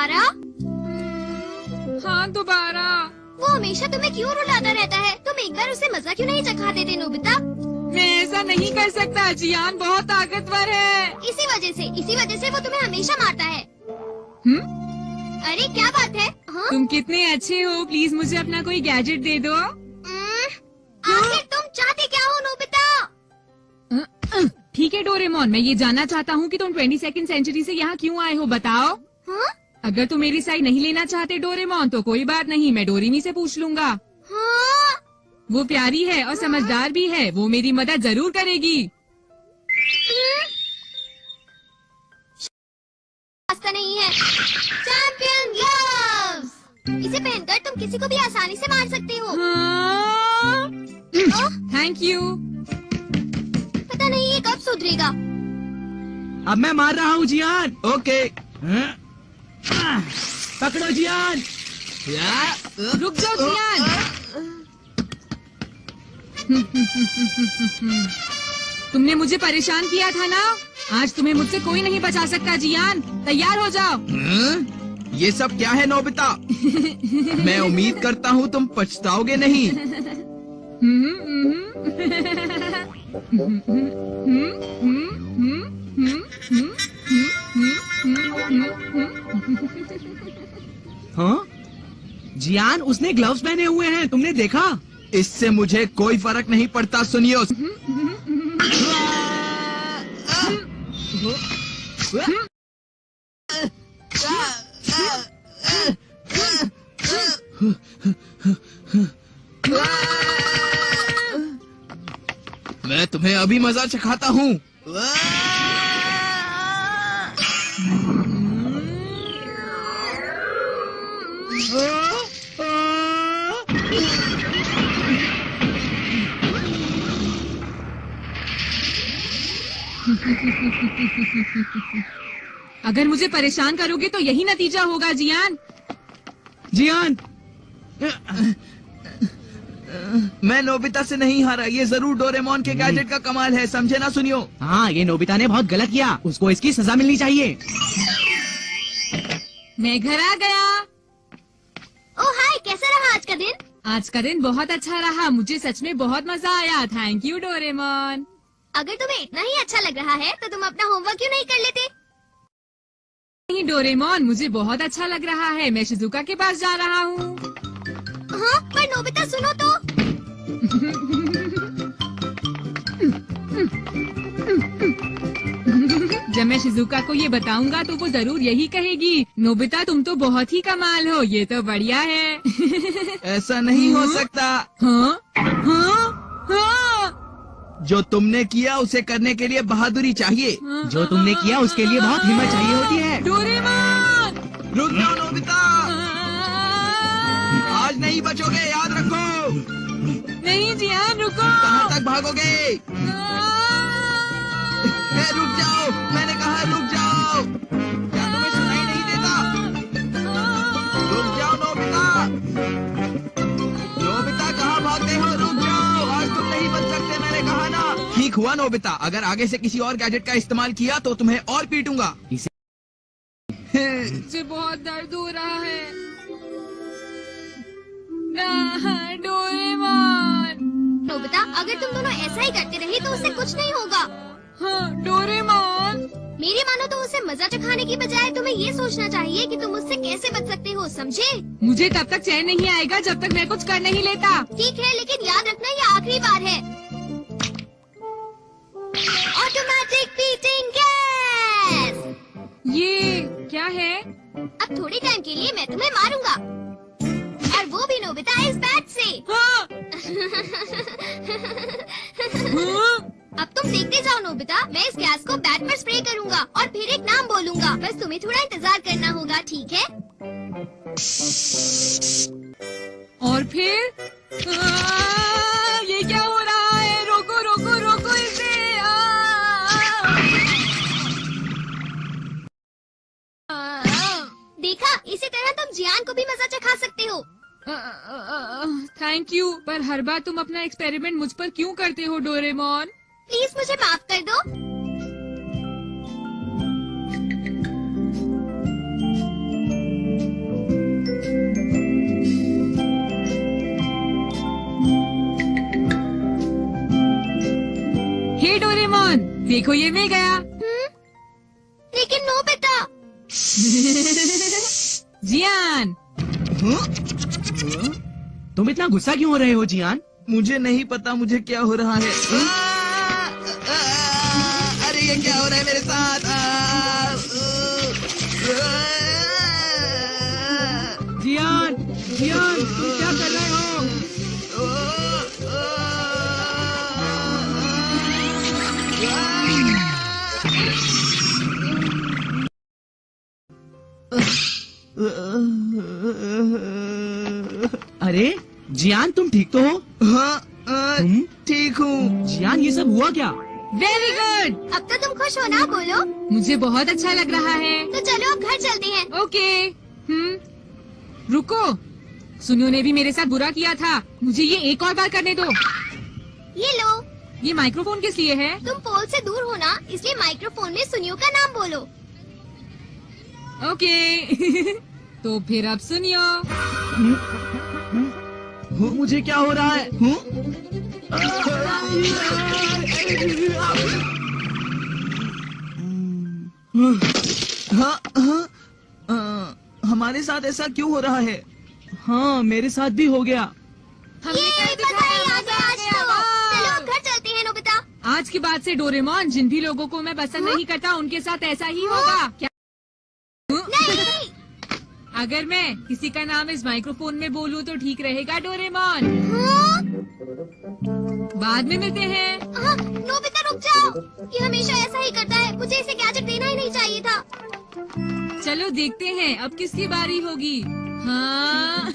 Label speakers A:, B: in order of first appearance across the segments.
A: दोबारा?
B: हाँ दोबारा।
A: वो हमेशा तुम्हें क्यों रुलाता रहता है? तुम एक बार उसे मजा क्यों नहीं चखा देते नोबिता?
B: मैं ऐसा नहीं कर सकता, जियान बहुत ताकतवर है।
A: इसी वजह से वो तुम्हें हमेशा मारता है। अरे क्या बात है? हाँ?
B: तुम कितने अच्छे हो, प्लीज मुझे अपना कोई गैजेट दे दो।
A: आखिर तुम चाहते क्या हो नोबिता?
B: ठीक है डोरेमोन, मैं ये जानना चाहता हूँ कि तुम 22वीं सेंचुरी से यहाँ क्यों आए हो, बताओ।
A: हाँ?
B: अगर तुम मेरी साइड नहीं लेना चाहते डोरेमोन तो कोई बात नहीं, मैं डोरेमी से पूछ लूंगा।
A: हाँ?
B: वो प्यारी है और समझदार भी है, वो मेरी मदद जरूर करेगी।
A: रास्ता नहीं है। Champion gloves! इसे पहनकर तुम किसी को भी आसानी से मार सकते हो।
B: Thank you.
A: पता नहीं ये कब सुधरेगा।
C: अब मैं मार रहा हूँ जियान। ओके, पकड़ो जियान।
B: रुक जाओ जियान। तुमने मुझे परेशान किया था ना, आज तुम्हें मुझसे कोई नहीं बचा सकता जियान, तैयार हो जाओ।
C: ये सब क्या है नोबिता? मैं उम्मीद करता हूँ तुम पछताओगे नहीं।
D: हाँ? जियान, उसने ग्लव्स पहने हुए हैं, तुमने देखा?
C: इससे मुझे कोई फर्क नहीं पड़ता, सुनियो। मैं तुम्हें अभी मजा चखाता हूँ।
B: अगर मुझे परेशान करोगे तो यही नतीजा होगा जियान।
C: जियान, मैं नोबिता से नहीं हारा, ये जरूर डोरेमोन के गैजेट का कमाल है, समझे ना सुनियो।
D: हाँ, ये नोबिता ने बहुत गलत किया, उसको इसकी सजा मिलनी चाहिए।
B: मैं घर आ गया।
A: ओह हाय, कैसा रहा आज का दिन?
B: आज का दिन बहुत अच्छा रहा, मुझे सच में बहुत मजा आया। Thank you Doraemon.
A: अगर तुम्हें इतना ही अच्छा लग रहा है तो तुम अपना होमवर्क क्यों नहीं कर लेते?
B: नहीं डोरेमोन, मुझे बहुत अच्छा लग रहा है, मैं शिजुका के पास जा रहा हूँ।
A: हाँ, पर नोबिता सुनो तो।
B: जब मैं शिजुका को ये बताऊंगा तो वो जरूर यही कहेगी, नोबिता तुम तो बहुत ही कमाल हो, ये तो बढ़िया है।
C: ऐसा नहीं हो सकता।
B: हाँ? हाँ? हाँ?
C: जो तुमने किया उसे करने के लिए बहादुरी चाहिए।
D: जो तुमने किया उसके लिए बहुत हिम्मत चाहिए होती है।
B: डोरेमोन!
C: रुक जाओ नोबिता, आज नहीं बचोगे, याद रखो।
B: नहीं जियान, रुको।
C: कहाँ तक भागोगे? रुक जाओ, मैंने कहा रुक जाओ। क्या तुम्हें सुनाई नहीं देता? रुक जाओ नोबिता। नोबिता कहाँ भागते हो? रुक जाओ, आज तुम नहीं बच सकते, मैंने कहा ना। ठीक हुआ नोबिता, अगर आगे से किसी और गैजेट का इस्तेमाल किया तो तुम्हें और पीटूंगा।
B: मुझे बहुत दर्द हो रहा है। डोरेमोन!
A: नोबिता, अगर तुम दोनों ऐसा ही करते रहे तो उससे कुछ नहीं होगा।
B: हाँ डोरेमोन।
A: मेरी मानो तो उसे मजा चखाने की बजाय तुम्हें ये सोचना चाहिए कि तुम उससे कैसे बच सकते हो, समझे?
B: मुझे तब तक चैन नहीं आएगा जब तक मैं कुछ कर नहीं लेता।
A: ठीक है, लेकिन याद रखना ये आखिरी बार है। Automatic beating gas.
B: ये क्या है?
A: अब थोड़ी टाइम के लिए मैं तुम्हें मारूंगा, और वो भी नोबिता इस बैट से।
B: हाँ? हाँ?
A: अब तुम देखते जाओ नोबिता, मैं इस गैस को बैट पर स्प्रे करूंगा और फिर एक नाम बोलूंगा, बस तुम्हें थोड़ा इंतजार करना होगा, ठीक है?
B: और फिर ये क्या हो रहा है? रोको रोको रोको इसे।
A: देखा, इसी तरह तुम जियान को भी मजा चखा सकते हो।
B: थैंक यू, पर हर बार तुम अपना एक्सपेरिमेंट मुझ पर क्यों करते हो डोरेमोन?
A: प्लीज मुझे माफ कर दो।
B: डोरेमोन देखो ये मिल गया।
A: लेकिन नोबिता।
B: जियान
D: तुम इतना गुस्सा क्यों हो रहे हो जियान?
C: मुझे नहीं पता मुझे क्या हो रहा है। अरे ये क्या हो रहा है मेरे साथ?
D: जियान जियान तुम क्या कर रहे हो? अरे जियान तुम ठीक तो हो?
C: हाँ, ठीक हूँ।
D: जियान ये सब हुआ क्या?
B: Very good.
A: अब तो तुम खुश हो ना? बोलो।
B: मुझे बहुत अच्छा लग रहा है।
A: तो चलो अब घर चलते हैं।
B: ओके। रुको, सुनियो ने भी मेरे साथ बुरा किया था। मुझे ये एक और बार करने दो।
A: ये लो।
B: ये माइक्रोफोन किस लिए है?
A: तुम पोल से दूर हो ना, इसलिए माइक्रोफोन में सुनियो का नाम बोलो।
B: ओके। तो फिर अब सुनियो।
D: मुझे क्या हो रहा है?
C: हमारे साथ ऐसा क्यों हो रहा है?
D: हाँ मेरे साथ भी हो गया।
B: हमने
A: ये
B: कर
A: पता
B: दिखाया,
A: ही आ गया आज तो।
B: वाह।
A: चलो अब घर चलते हैं नोबिता।
B: आज के बाद से डोरेमोन जिन भी लोगों को मैं पसंद नहीं करता उनके साथ ऐसा ही होगा। क्या?
A: नहीं।
B: अगर मैं किसी का नाम इस माइक्रोफोन में बोलूं तो ठीक रहेगा डोरेमोन?
A: हाँ?
B: बाद में मिलते हैं।
A: नोबिता रुक जाओ। ये हमेशा ऐसा ही करता है। मुझे इसे गैजेट देना ही नहीं चाहिए था।
B: चलो देखते हैं अब किसकी बारी होगी। हाँ।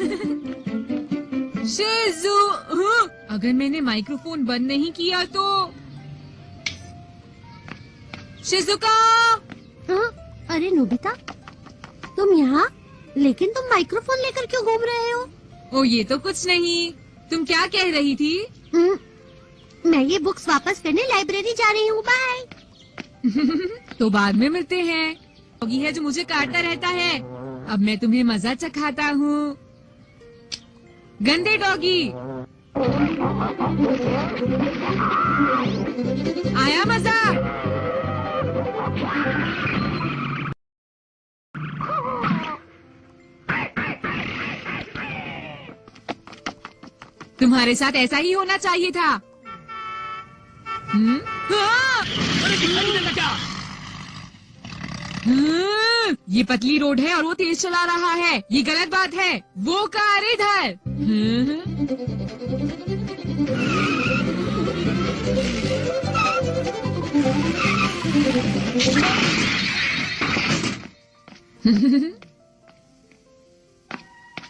B: शिज़ू। हाँ? अगर मैंने माइक्रोफोन बंद नहीं किया तो। शिज़ुका।
A: हाँ? अरे नोबिता, तुम यहाँ? लेकिन तुम माइक्रोफोन लेकर क्यों घूम रहे हो?
B: ओ ये तो कुछ नहीं। तुम क्या कह रही थी?
A: मैं ये बुक्स वापस करने लाइब्रेरी जा रही हूँ। बाय।
B: तो बाद में मिलते हैं। डॉगी है जो मुझे काटता रहता है। अब मैं तुम्हें मजा चखाता हूँ। गंदे डॉगी। आया मजा? तुम्हारे साथ ऐसा ही होना चाहिए था। ये पतली रोड है और वो तेज चला रहा है। ये गलत बात है। वो कार इधर।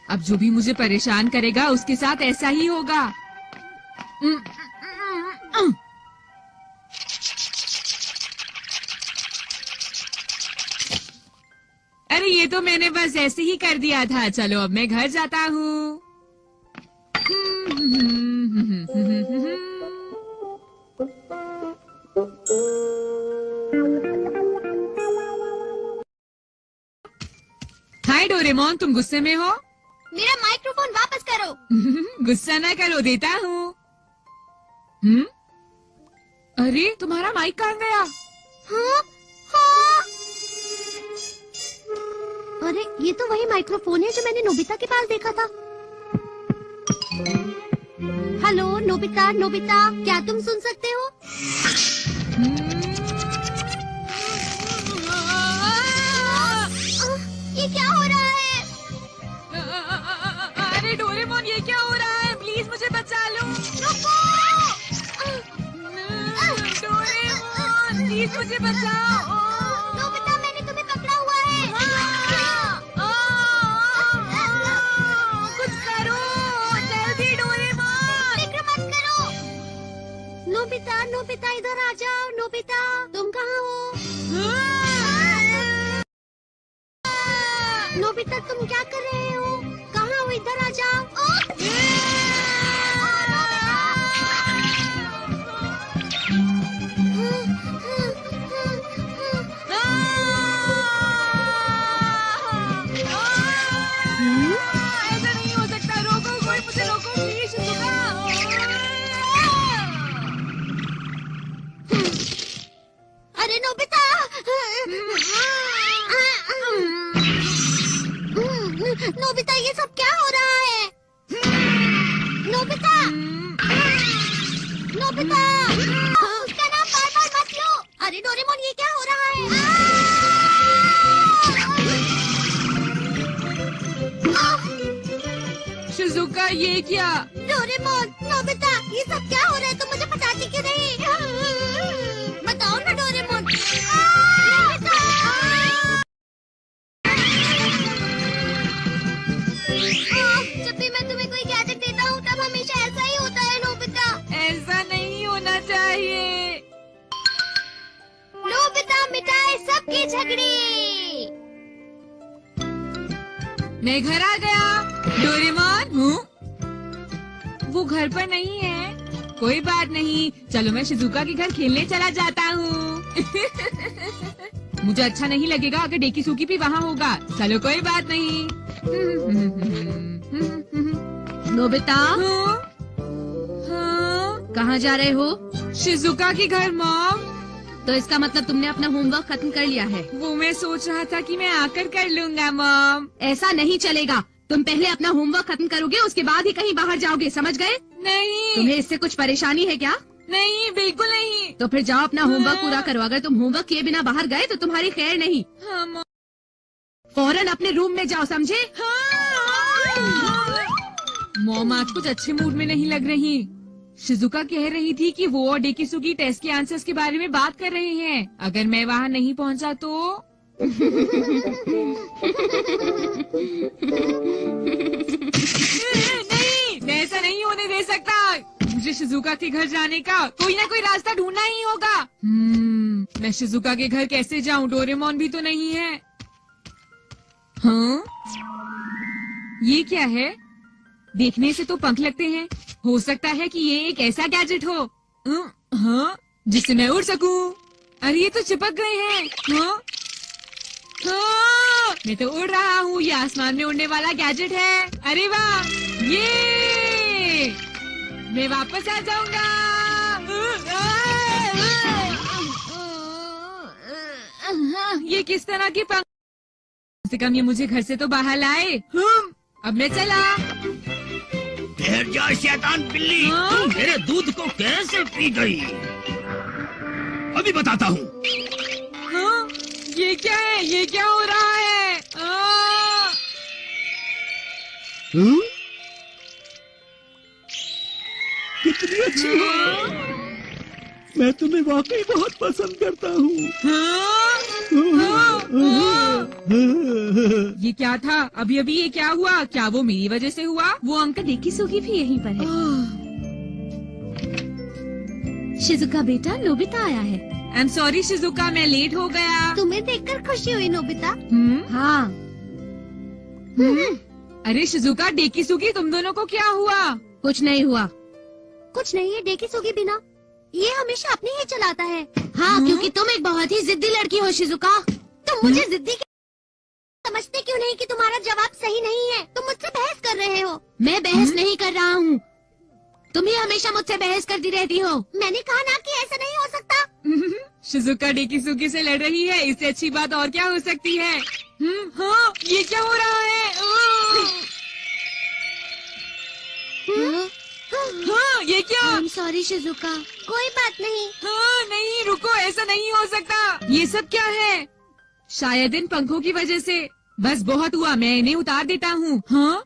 B: अब जो भी मुझे परेशान करेगा उसके साथ ऐसा ही होगा। अरे ये तो मैंने बस ऐसे ही कर दिया था। चलो अब मैं घर जाता हूँ। हाय डोरेमोन, तुम गुस्से में हो?
A: मेरा माइक्रोफोन वापस करो।
B: गुस्सा ना करो, देता हूँ। अरे तुम्हारा माइक कहाँ गया?
A: हाँ? हाँ? अरे ये तो वही माइक्रोफोन है जो मैंने नोबिता के पास देखा था। हेलो नोबिता, नोबिता, क्या तुम सुन सकते हो? ये क्या हो रहा है?
B: अरे डोरेमोन ये क्या हो रहा है? प्लीज मुझे बचा लो।
A: रुको!
B: डोरेमोन प्लीज मुझे बचाओ।
A: नोबिता, मैंने तुम्हें पकड़ा हुआ है।
B: कुछ करो जल्दी डोरेमोन।
A: फिक्र मत करो। नोबिता, नोबिता इधर आ जाओ। नोबिता, तुम कहाँ हो? नोबिता, तुम क्या कर रहे हो? कहाँ हो? इधर आ जाओ।
B: ऐसा नहीं हो सकता। रोको, कोई मुझे रोको प्लीज।
A: अरे नोबिता, नोबिता ये सब क्या हो रहा है? नोबिता, नोबिता, उसका नाम बार बार मत लो। अरे डोरेमोन ये क्या हो रहा है?
B: शिजुका ये क्या?
A: डोरेमोन, नोबिता, ये सब क्या हो रहा है? तुम मुझे बताती क्यों नहीं? बताओ ना डोरेमोन। जब भी मैं तुम्हें कोई गैजेट देता हूँ तब हमेशा ऐसा ही होता है नोबिता।
B: ऐसा नहीं होना चाहिए।
A: नोबिता मिटाए सबके झगड़े।
B: मैं घर आ गया। डोरेमोन हूँ? वो घर पर नहीं है। कोई बात नहीं, चलो मैं शिजुका के घर खेलने चला जाता हूँ। मुझे अच्छा नहीं लगेगा अगर डेकिसुकी भी वहाँ होगा। चलो कोई बात नहीं।
E: नोबिता,
B: हाँ? हाँ?
E: कहाँ जा रहे हो?
B: शिजुका के घर मॉम।
E: तो इसका मतलब तुमने अपना होमवर्क खत्म कर लिया है।
B: वो मैं सोच रहा था कि मैं आकर कर लूंगा मॉम।
E: ऐसा नहीं चलेगा। तुम पहले अपना होमवर्क खत्म करोगे, उसके बाद ही कहीं बाहर जाओगे, समझ गए?
B: नहीं
E: तुम्हें इससे कुछ परेशानी है क्या?
B: नहीं, बिल्कुल नहीं।
E: तो फिर जाओ अपना होमवर्क पूरा करो। अगर तुम होमवर्क किए बिना बाहर गए तो तुम्हारी खैर नहीं।
B: हाँ मॉम।
E: फौरन अपने रूम में जाओ, समझे?
B: मॉम आज कुछ अच्छे मूड में नहीं लग रही। शिजुका कह रही थी कि वो और डेकिसुकी टेस्ट के आंसर्स के बारे में बात कर रहे हैं। अगर मैं वहाँ नहीं पहुँचा तो नहीं, मैं ऐसा नहीं होने दे सकता। मुझे शिजुका के घर जाने का कोई ना कोई रास्ता ढूंढना ही होगा। मैं शिजुका के घर कैसे जाऊँ? डोरेमोन भी तो नहीं है। हाँ, ये क्या है? देखने से तो पंख लगते हैं। हो सकता है कि ये एक ऐसा गैजेट हो हाँ, जिससे मैं उड़ सकूं। अरे ये तो चिपक गए हैं। हाँ? हाँ, मैं तो उड़ रहा हूँ। ये आसमान में उड़ने वाला गैजेट है। अरे वाह, ये मैं वापस आ जाऊंगा। ये किस तरह के पंख? कम से कम ये मुझे घर से तो बाहर लाए। अब मैं चला।
F: ठहर जा शैतान बिल्ली,
B: हाँ?
F: तुम मेरे दूध को कैसे पी गई? अभी बताता हूँ।
B: हाँ? ये क्या है? ये क्या हो रहा है?
F: कितनी अच्छी हो। मैं तुम्हें वाकई बहुत पसंद करता हूँ।
B: ये क्या था? अभी अभी ये क्या हुआ? क्या वो मेरी वजह से हुआ? वो अंकल डेकिसुकी भी यहीं पर है।
E: शिजुका बेटा, नोबिता आया है।
B: आई एम सॉरी शिजुका, मैं लेट हो गया।
A: तुम्हें देखकर खुशी हुई नोबिता।
E: हाँ,
B: अरे शिजुका, डेकिसुकी, तुम दोनों को क्या हुआ?
E: कुछ नहीं हुआ।
A: कुछ नहीं है, डेकिसुकी बिना ये हमेशा अपनी ही चलाता है।
E: हाँ, क्योंकि तुम एक बहुत ही जिद्दी लड़की हो शिजुका।
A: तुम मुझे जिद्दी समझते क्यों नहीं कि तुम्हारा जवाब सही नहीं है? तुम मुझसे बहस कर रहे हो।
E: मैं बहस नहीं कर रहा हूँ। तुम ही हमेशा मुझसे बहस करती रहती हो।
A: मैंने कहा ना कि ऐसा नहीं हो सकता।
B: शिजुका डेकिसुकी से लड़ रही है, इससे अच्छी बात और क्या हो सकती है? हाँ, ये क्या हो रहा है? हाँ, ये क्या?
A: I'm sorry Shizuka. कोई बात नहीं।
B: हाँ, नहीं, रुको, ऐसा नहीं हो सकता। ये सब क्या है? शायद इन पंखों की वजह से। बस बहुत हुआ, मैं इन्हें उतार देता हूँ। हाँ?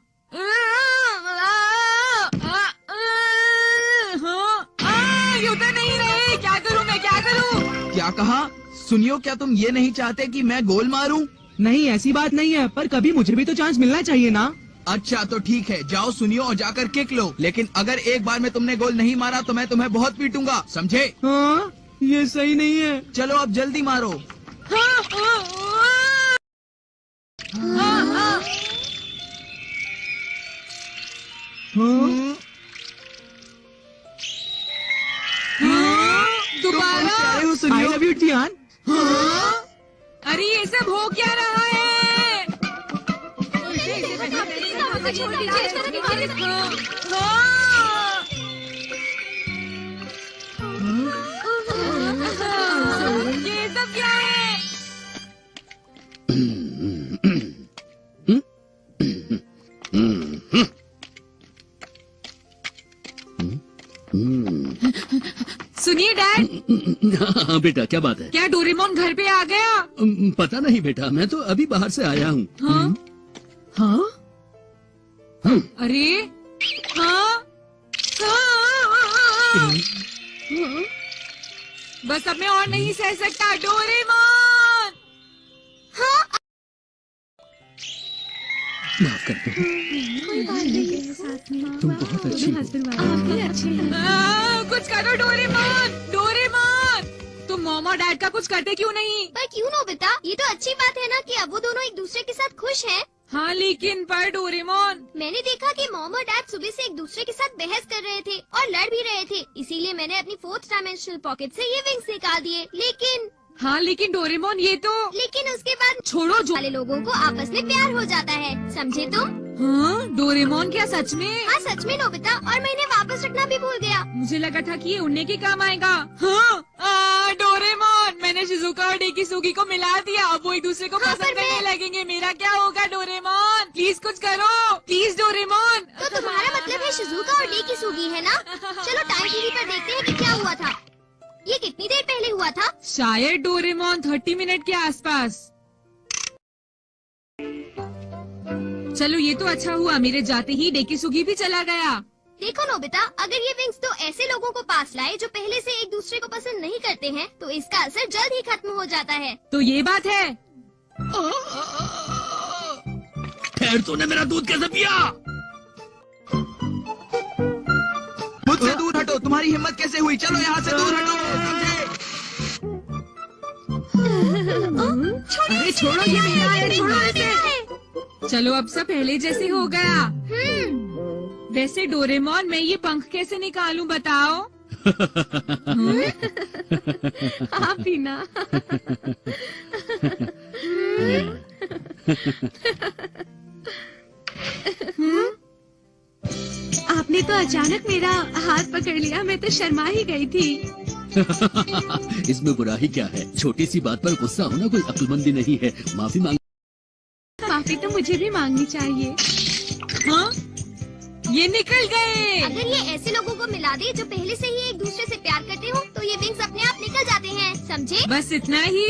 B: हाँ, ये उतर नहीं रहे। क्या करूँ मैं? क्या करूँ?
C: क्या कहा? सुनियो, क्या तुम ये नहीं चाहते कि मैं गोल मारूं?
D: नहीं, ऐसी बात नहीं है, पर कभी मुझे भी तो चांस मिलना चाहिए ना।
C: अच्छा तो ठीक है, जाओ सुनियो और जाकर किक लो। लेकिन अगर एक बार में तुमने गोल नहीं मारा तो मैं तुम्हें बहुत पीटूंगा, समझे?
D: हाँ, ये सही नहीं है।
C: चलो अब जल्दी मारो।
B: हाँ, हाँ, हाँ, हाँ। दोबारा?
D: आई लव यू जियान।
B: अरे ये सब हो क्या रहा है?
A: छोड़ दीजिए, इस तरह की बातें नहीं।
B: ये सब
F: हाँ बेटा, क्या बात है?
B: क्या डोरेमोन घर पे आ गया?
F: पता नहीं बेटा, मैं तो अभी बाहर से आया हूँ।
B: हाँ?
F: हाँ हाँ।
B: अरे हाँ हाँ। बस अब मैं और नहीं सह सकता डोरेमोन।
F: माफ कर दो, तुम बहुत अच्छी हो।
B: कुछ करो डोरेमोन, डोरेमोन। तुम मॉम और डैड का कुछ करते क्यों नहीं?
A: पर क्यों नोबिता, ये तो अच्छी बात है ना कि अब वो दोनों एक दूसरे के साथ खुश हैं।
B: हाँ लेकिन पर डोरेमोन,
A: मैंने देखा कि मॉम और डैड सुबह से एक दूसरे के साथ बहस कर रहे थे और लड़ भी रहे थे, इसीलिए मैंने अपनी 4th डायमेंशनल पॉकेट से ये विंग्स निकाल दिए।
B: लेकिन डोरेमोन ये तो।
A: लेकिन उसके बाद
B: छोड़ो जो।
A: वाले लोगों को आपस में प्यार हो जाता है, समझे तुम?
B: हाँ डोरेमोन, क्या सच में?
A: हाँ सच में नोबिता, और मैं इन्हें वापस रखना भी भूल गया।
B: मुझे लगा था कि ये उड़ने के काम आएगा। हाँ डोरेमोन, मैंने शिजुका और डेकिसुगी को मिला दिया, अब वो एक दूसरे को
A: हाँ,
B: पसंद
A: पर
B: करने
A: मैं-
B: लगेंगे। मेरा क्या होगा डोरेमोन? प्लीज कुछ करो, प्लीज डोरेमोन।
A: तो तुम्हारा मतलब है शिजुका और डेकिसुगी है ना? चलो टाइम टीवी पर देखते हैं कि क्या हुआ था। ये कितनी देर पहले हुआ था?
B: शायद डोरेमोन 30 मिनट के आसपास। चलो ये तो अच्छा हुआ, मेरे जाते ही डेकिसुगी भी चला गया।
A: देखो नोबिता, अगर ये विंग्स तो ऐसे लोगों को पास लाए जो पहले से एक दूसरे को पसंद नहीं करते हैं, तो इसका असर जल्द ही खत्म हो जाता है।
B: तो ये बात है।
F: ठहर, तूने मेरा दूध कैसे पिया?
C: मुझसे दूर हटो, तुम्हारी हिम्मत कैसे हुई? चलो यहाँ से दूर हटो, समझे?
E: अरे छोड़ो, ये मेरा है, छोड़ो इसे।
B: चलो अब सब पहले जैसे हो गया। वैसे डोरेमोन, मैं ये पंख कैसे निकालूं बताओ?
E: आप भी ना। आपने तो अचानक मेरा हाथ पकड़ लिया, मैं तो शर्मा ही गई थी।
F: इसमें बुराई क्या है? छोटी सी बात पर गुस्सा होना कोई अक्लमंदी नहीं है। माफी मांग।
E: माफी तो मुझे भी मांगनी चाहिए।
B: हाँ? ये निकल गए।
A: अगर ये ऐसे लोगों को मिला दे जो पहले से ही एक दूसरे से प्यार करते हो, तो ये विंग्स अपने आप निकल जाते हैं, समझे?
B: बस इतना ही।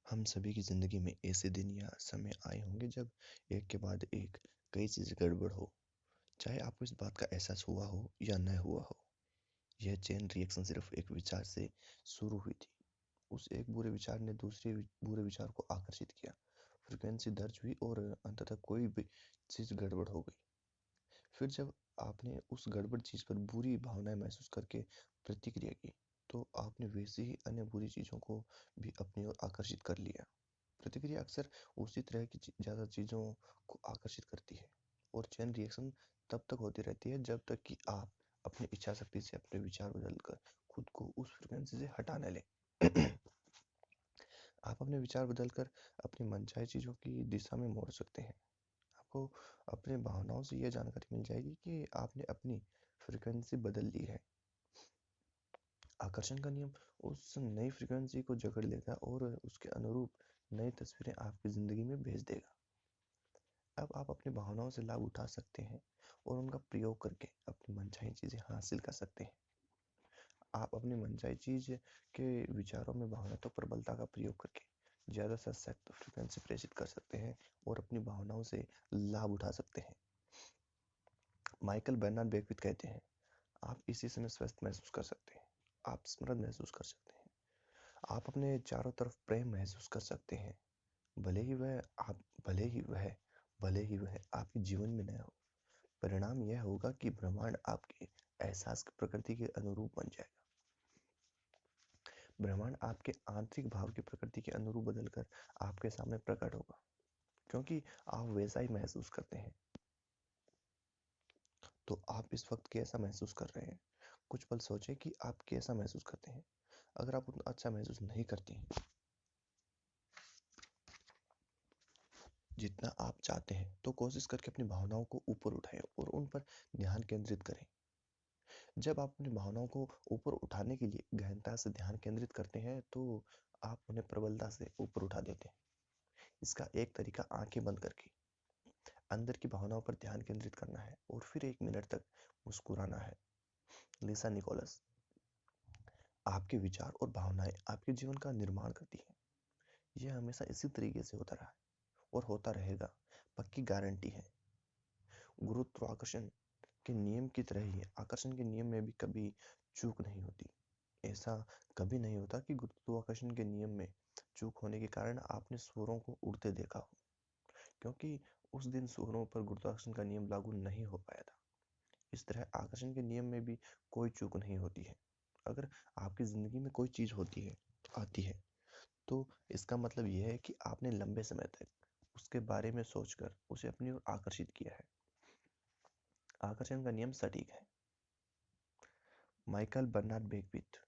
G: हम सभी की ज़िंदगी में ऐसे दिन या समय आए होंगे जब एक के बाद एक कई चीज़ें गड़बड़ हो, चाहे आपको इस बात का एहसास हुआ हो या न हुआ हो। यह चेन रिएक्शन सिर्फ एक विचार से शुरू हुई थी। उस एक बुरे विचार ने दूसरे बुरे विचार को आकर्षित किया, फ्रिक्वेंसी दर्ज हुई और अंततः कोई भी चीज़ गड़बड़ हो गई। फिर जब आपने उस गड़बड़ चीज़ पर बुरी भावनाएं महसूस करके प्रतिक्रिया की, तो आपने वैसी ही अन्य बुरी चीज़ों को भी अपनी ओर आकर्षित कर लिया। प्रतिक्रिया अक्सर उसी तरह की ज़्यादा चीज़ों को आकर्षित करती है, और चेन रिएक्शन तब तक होती रहती है जब तक कि आप अपनी इच्छा शक्ति से अपने विचार बदलकर खुद को उस फ्रिक्वेंसी से हटा न लें। आप अपने विचार बदलकर अपनी मनचाही चीज़ों की दिशा में मोड़ सकते हैं। आपको अपने भावनाओं से यह जानकारी मिल जाएगी कि आपने अपनी फ्रिक्वेंसी बदल ली है। आकर्षण का नियम उस नई फ्रिक्वेंसी को जकड़ लेगा और उसके अनुरूप नई तस्वीरें आपकी ज़िंदगी में भेज देगा। अब आप अपनी भावनाओं से लाभ उठा सकते हैं और उनका प्रयोग करके अपनी मनचाही चीज़ें हासिल कर सकते हैं। आप अपनी मनचाही चीज़ के विचारों में भावनात्मक प्रबलता का प्रयोग करके ज़्यादा से सख्त फ्रिक्वेंसी प्रेषित कर सकते हैं और अपनी भावनाओं से लाभ उठा सकते हैं। माइकल बर्नार्ड बेकविथ कहते हैं, आप इसी समय स्वस्थ महसूस कर सकते हैं, आप समृद्ध महसूस कर सकते हैं, आप अपने चारों तरफ प्रेम महसूस कर सकते हैं, भले ही वह आपके जीवन में न हो। परिणाम यह होगा कि ब्रह्मांड आपके एहसास की प्रकृति के अनुरूप बन जाएगा। ब्रह्मांड आपके आंतरिक भाव की प्रकृति के अनुरूप बदलकर आपके सामने प्रकट होगा, क्योंकि आप वैसा ही महसूस करते हैं। तो आप इस वक्त कैसा महसूस कर रहे हैं? कुछ पल सोचें कि आप कैसा महसूस करते हैं। अगर आप उतना अच्छा महसूस नहीं करते हैं जितना आप चाहते हैं, तो कोशिश करके अपनी भावनाओं को ऊपर उठाएं और उन पर ध्यान केंद्रित करें। जब आप अपनी भावनाओं को ऊपर उठाने के लिए गहनता से ध्यान केंद्रित करते हैं, तो आप उन्हें प्रबलता से ऊपर उठा देते हैं। इसका एक तरीका आंखें बंद करके अंदर की भावनाओं पर ध्यान केंद्रित करना है और फिर 1 मिनट तक मुस्कुराना है। लिसा निकोलस, आपके विचार और भावनाएं आपके जीवन का निर्माण करती हैं। यह हमेशा इसी तरीके से होता रहा है और होता रहेगा, पक्की गारंटी है। गुरुत्वाकर्षण के नियम की तरह ही आकर्षण के नियम में भी कभी चूक नहीं होती। ऐसा कभी नहीं होता कि गुरुत्वाकर्षण के नियम में चूक होने के कारण आपने सूअरों को उड़ते देखा हो, क्योंकि उस दिन सूअरों पर गुरुत्वाकर्षण का नियम लागू नहीं हो पाया था। इस तरह आकर्षण के नियम में भी कोई चूक नहीं होती है। अगर आपकी जिंदगी में कोई चीज आती है, तो इसका मतलब यह है कि आपने लंबे समय तक उसके बारे में सोचकर उसे अपनी ओर आकर्षित किया है। आकर्षण का नियम सटीक है। माइकल बर्नार्ड बेकविथ,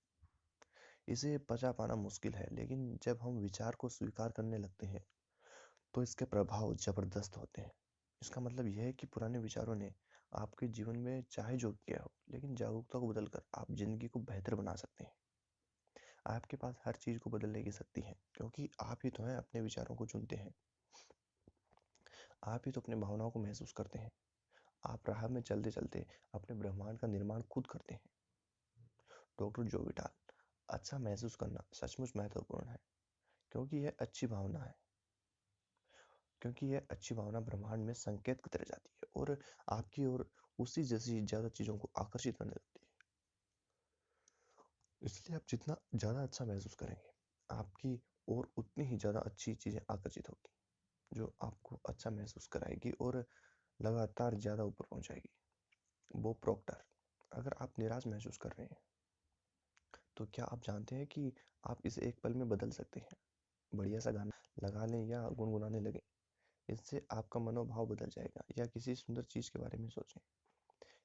G: इसे पचा पाना मुश्किल है, लेकिन जब हम विचार को स्वीकार करने लगते हैं तो इसके प्रभाव जबरदस्त होते हैं। इसका मतलब यह है कि पुराने विचारों ने आपके जीवन में चाहे जो किया हो, लेकिन जागरूकता को बदलकर आप जिंदगी को बेहतर बना सकते हैं। आपके पास हर चीज को बदलने की शक्ति है, क्योंकि आप ही तो हैं अपने विचारों को चुनते हैं। आप ही तो अपने भावनाओं को महसूस करते हैं। आप राह में चलते चलते अपने ब्रह्मांड का निर्माण खुद करते हैं। डॉक्टर जो विटाल, अच्छा महसूस करना सचमुच महत्वपूर्ण है, क्योंकि यह अच्छी भावना ब्रह्मांड में संकेत की तरह जाती है और आपकी ओर उसी जैसी ज्यादा चीजों को आकर्षित करने लगती है। इसलिए आप जितना ज्यादा अच्छा महसूस करेंगे, आपकी ओर उतनी ही ज्यादा अच्छी चीजें आकर्षित होगी, जो आपको अच्छा महसूस कराएगी और लगातार ज्यादा ऊपर पहुंचाएगी। बॉब प्रॉक्टर, अगर आप निराश महसूस कर रहे हैं, तो क्या आप जानते हैं कि आप इसे एक पल में बदल सकते हैं? बढ़िया सा गाना लगा लें या गुनगुनाने लगें। इससे आपका मनोभाव बदल जाएगा। या किसी सुंदर चीज के बारे में सोचें।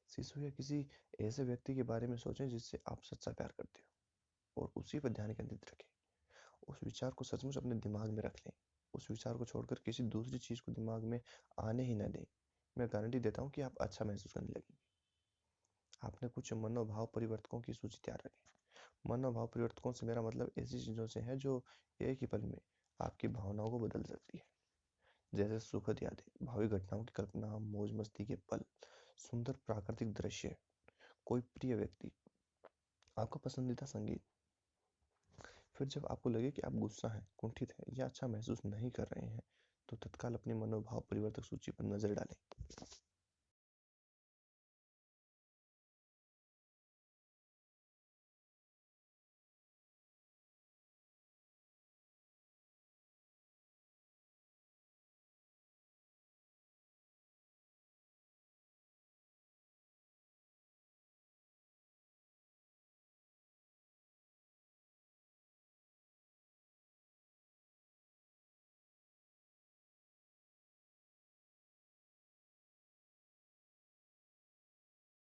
G: शिशु या किसी ऐसे व्यक्ति के बारे में सोचें जिससे आप सच्चा प्यार करते हो और उसी पर ध्यान केंद्रित रखें। उस विचार को सचमुच अपने दिमाग में रख लें। उस विचार को छोड़कर किसी दूसरी चीज को दिमाग में आने ही न दें। मैं गारंटी देता हूँ कि आप अच्छा महसूस करने लगेंगे। आपने कुछ मनोभाव परिवर्तकों की सूची तैयार रखें। मनोभाव परिवर्तकों से मेरा मतलब ऐसी चीजों से है जो एक ही पल में आपकी भावनाओं को बदल सकती है, जैसे सुखद यादें, भावी घटनाओं की कल्पना, मौज मस्ती के पल, सुंदर प्राकृतिक दृश्य, कोई प्रिय व्यक्ति, आपका पसंदीदा संगीत। फिर जब आपको लगे कि आप गुस्सा हैं, कुंठित हैं या अच्छा महसूस नहीं कर रहे हैं, तो तत्काल अपनी मनोभाव परिवर्तक सूची पर नजर डालें।